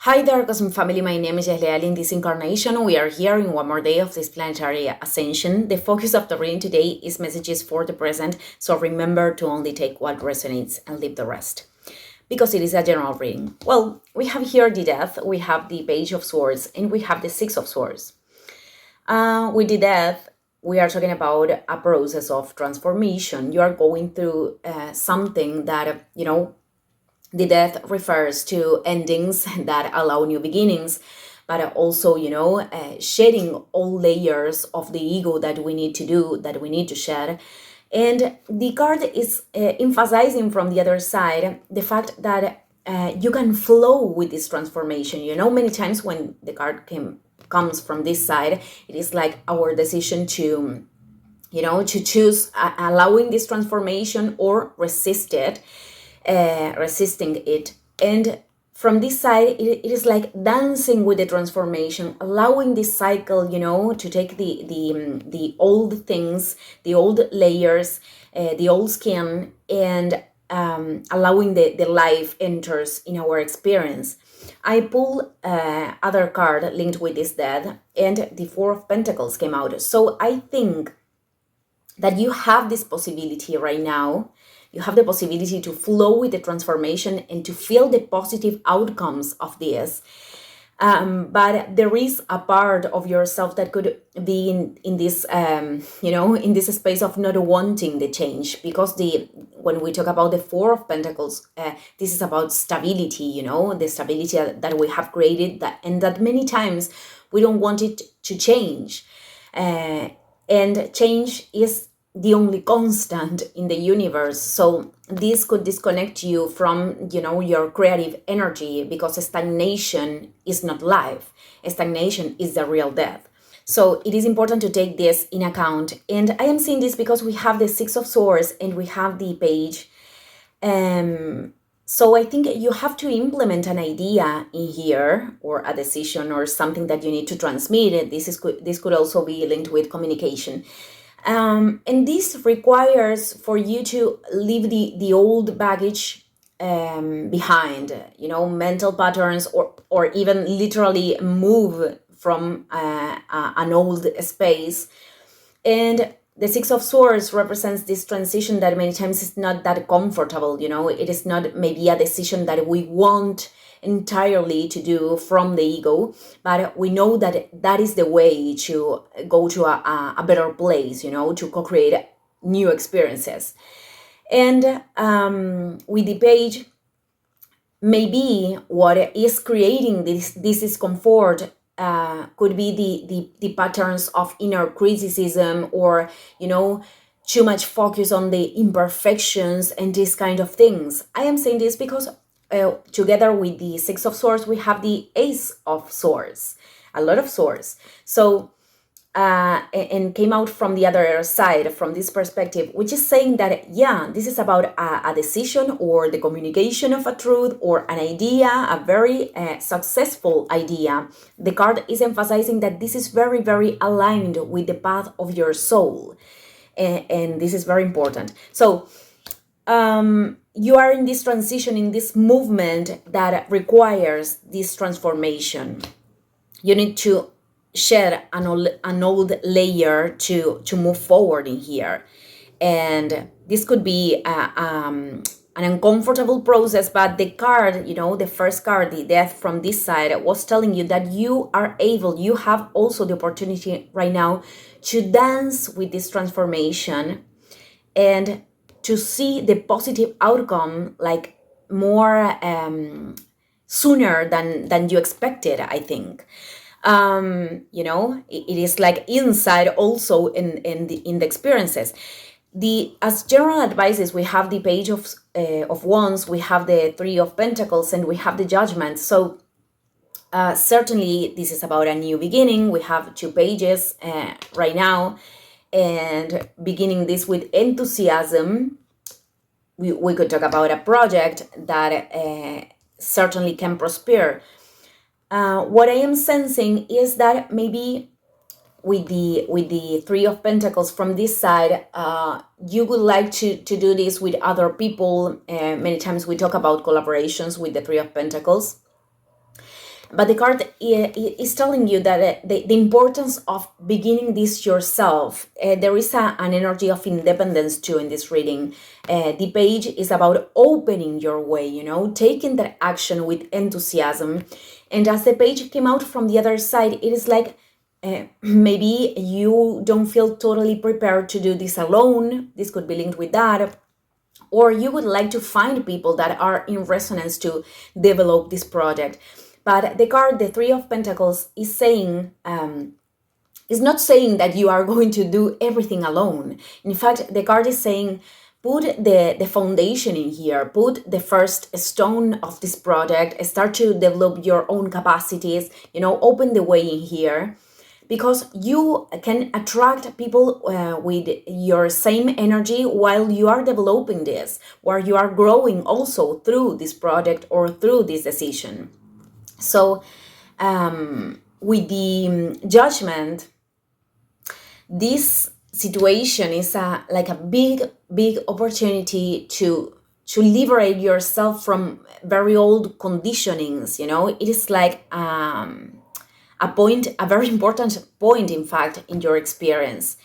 Hi there, Cosmic Family. My name is Yahleal. In this incarnation, we are here in one more day of this planetary ascension. The focus of the reading today is messages for the present, so remember to only take what resonates and leave the rest, because it is a general reading. Well, we have here the Death, we have the Page of Swords, and we have the Six of Swords. With the Death, we are talking about a process of transformation. You are going through something that, the death refers to endings that allow new beginnings, but also, shedding all layers of the ego that we need to do, that we need to shed. And the card is emphasizing from the other side the fact that you can flow with this transformation. Many times when the card comes from this side, it is like our decision to choose allowing this transformation or resisting it. And from this side, it is like dancing with the transformation, allowing this cycle, to take the old things, the old layers, the old skin, and allowing the life enters in our experience. I pull other card linked with this death, and the Four of Pentacles came out. So I think that you have this possibility right now. You have the possibility to flow with the transformation and to feel the positive outcomes of this. But there is a part of yourself that could be in this, in this space of not wanting the change, because when we talk about the Four of Pentacles, this is about stability, the stability that we have created, and that many times we don't want it to change. And change is the only constant in the universe. So this could disconnect you from, your creative energy, because stagnation is not life. Stagnation is the real death. So it is important to take this in account. And I am seeing this because we have the Six of Swords and we have the Page. So I think you have to implement an idea in here, or a decision, or something that you need to transmit. This could also be linked with communication. And this requires for you to leave the old baggage behind, mental patterns, or even literally move from an old space. And the Six of Swords represents this transition that many times is not that comfortable. It is not maybe a decision that we want entirely to do from the ego, but we know that that is the way to go to a better place, to co-create new experiences. And with the Page, maybe what is creating this discomfort could be the patterns of inner criticism, or too much focus on the imperfections and these kind of things. I am saying this because together with the Six of Swords, we have the Ace of Swords, a lot of swords. So and came out from the other side, from this perspective, which is saying that, this is about a decision, or the communication of a truth, or an idea, a very successful idea. The card is emphasizing that this is very, very aligned with the path of your soul. And this is very important. So you are in this transition, in this movement that requires this transformation. You need to shed an old layer to move forward in here. And this could be an uncomfortable process, but the card, the first card, the Death from this side, was telling you that you have also the opportunity right now to dance with this transformation and to see the positive outcome, like more sooner than you expected, I think. It is like inside also in the experiences. As general advices, we have the Page of Wands, we have the Three of Pentacles, and we have the Judgment. So certainly this is about a new beginning. We have two pages right now, and beginning this with enthusiasm. We could talk about a project that certainly can prosper. What I am sensing is that maybe with the Three of Pentacles from this side, you would like to do this with other people. Many times we talk about collaborations with the Three of Pentacles. But the card is telling you that the importance of beginning this yourself. There is an energy of independence too in this reading. The page is about opening your way, taking that action with enthusiasm. And as the page came out from the other side, it is like maybe you don't feel totally prepared to do this alone. This could be linked with that. Or you would like to find people that are in resonance to develop this project. But the card, the Three of Pentacles, is saying, is not saying that you are going to do everything alone. In fact, the card is saying, put the foundation in here, put the first stone of this project, start to develop your own capacities, open the way in here. Because you can attract people with your same energy while you are developing this, where you are growing also through this project or through this decision. So with the Judgment, this situation is like a big opportunity to liberate yourself from very old conditionings. It is like a very important point, in fact, in your experience.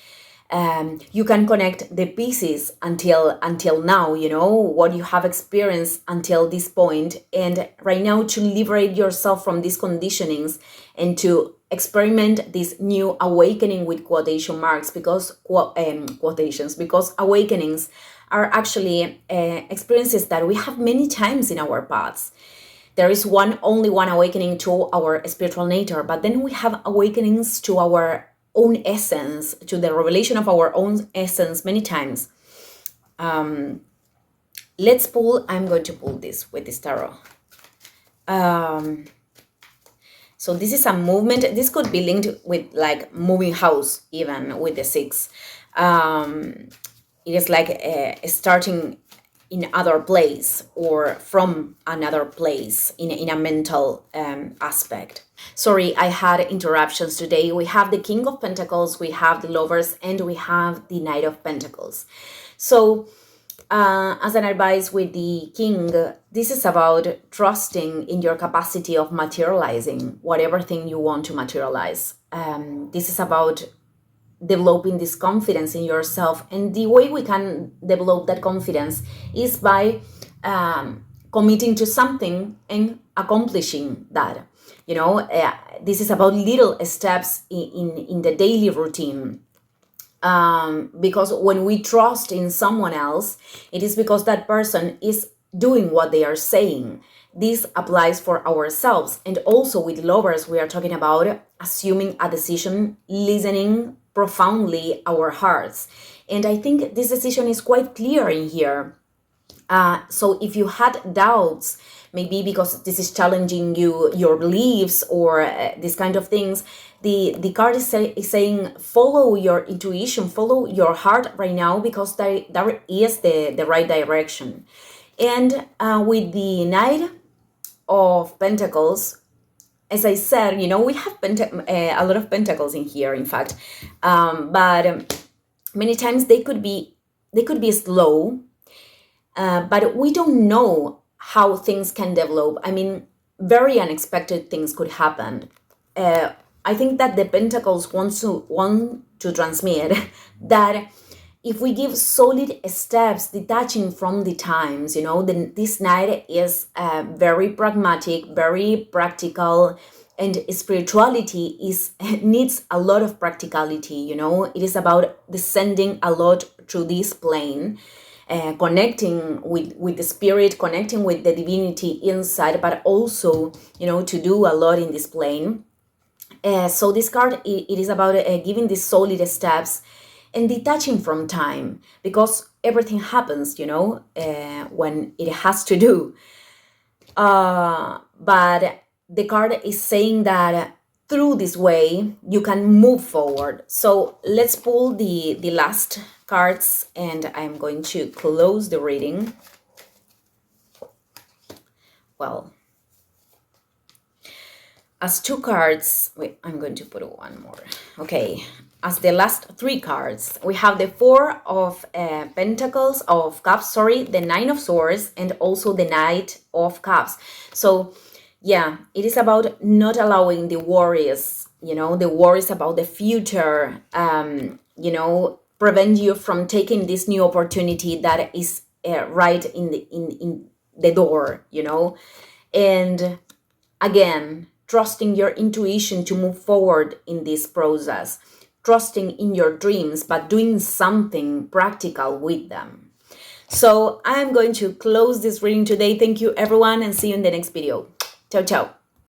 You can connect the pieces until now, what you have experienced until this point, and right now to liberate yourself from these conditionings and to experiment this new awakening with quotation marks, because quotations, because awakenings are actually experiences that we have many times in our paths. There is only one awakening to our spiritual nature, but then we have awakenings to our own essence, to the revelation of our own essence many times. Let's pull, I'm going to pull this with this tarot. So this is a movement. This could be linked with like moving house, even with the 6. It is like starting in other place or from another place in a mental aspect. Sorry, I had interruptions today. We have the King of Pentacles, we have the Lovers, and we have the Knight of Pentacles. So as an advice with the King, this is about trusting in your capacity of materializing whatever thing you want to materialize. This is about developing this confidence in yourself, and the way we can develop that confidence is by committing to something and accomplishing that. This is about little steps in the daily routine, because when we trust in someone else, it is because that person is doing what they are saying. This applies for ourselves, and also with Lovers, we are talking about assuming a decision, listening profoundly our hearts. And I think this decision is quite clear in here. So if you had doubts, maybe because this is challenging your beliefs or these kind of things, the card is saying follow your intuition, follow your heart right now, because that is the right direction. And with the Knight of Pentacles, as I said, we have a lot of pentacles in here, in fact, but many times they could be slow, but we don't know how things can develop. I mean, very unexpected things could happen. I think that the Pentacles want to transmit that if we give solid steps, detaching from the times, then this Knight is very pragmatic, very practical, and spirituality needs a lot of practicality. It is about descending a lot through this plane, connecting with the spirit, connecting with the divinity inside, but also, to do a lot in this plane. So this card, it is about giving these solid steps and detaching from time, because everything happens, when it has to do. But the card is saying that through this way, you can move forward. So let's pull the last cards, and I'm going to close the reading. Well, as 2 cards, wait, I'm going to put one more. Okay, as the last 3 cards, we have the 4 of Pentacles, of Cups, the 9 of Swords, and also the Knight of Cups. So yeah, it is about not allowing the worries, the worries about the future, prevent you from taking this new opportunity that is right in the door, and again, trusting your intuition to move forward in this process, trusting in your dreams, but doing something practical with them. So I'm going to close this reading today. Thank you, everyone, and see you in the next video. Ciao, ciao.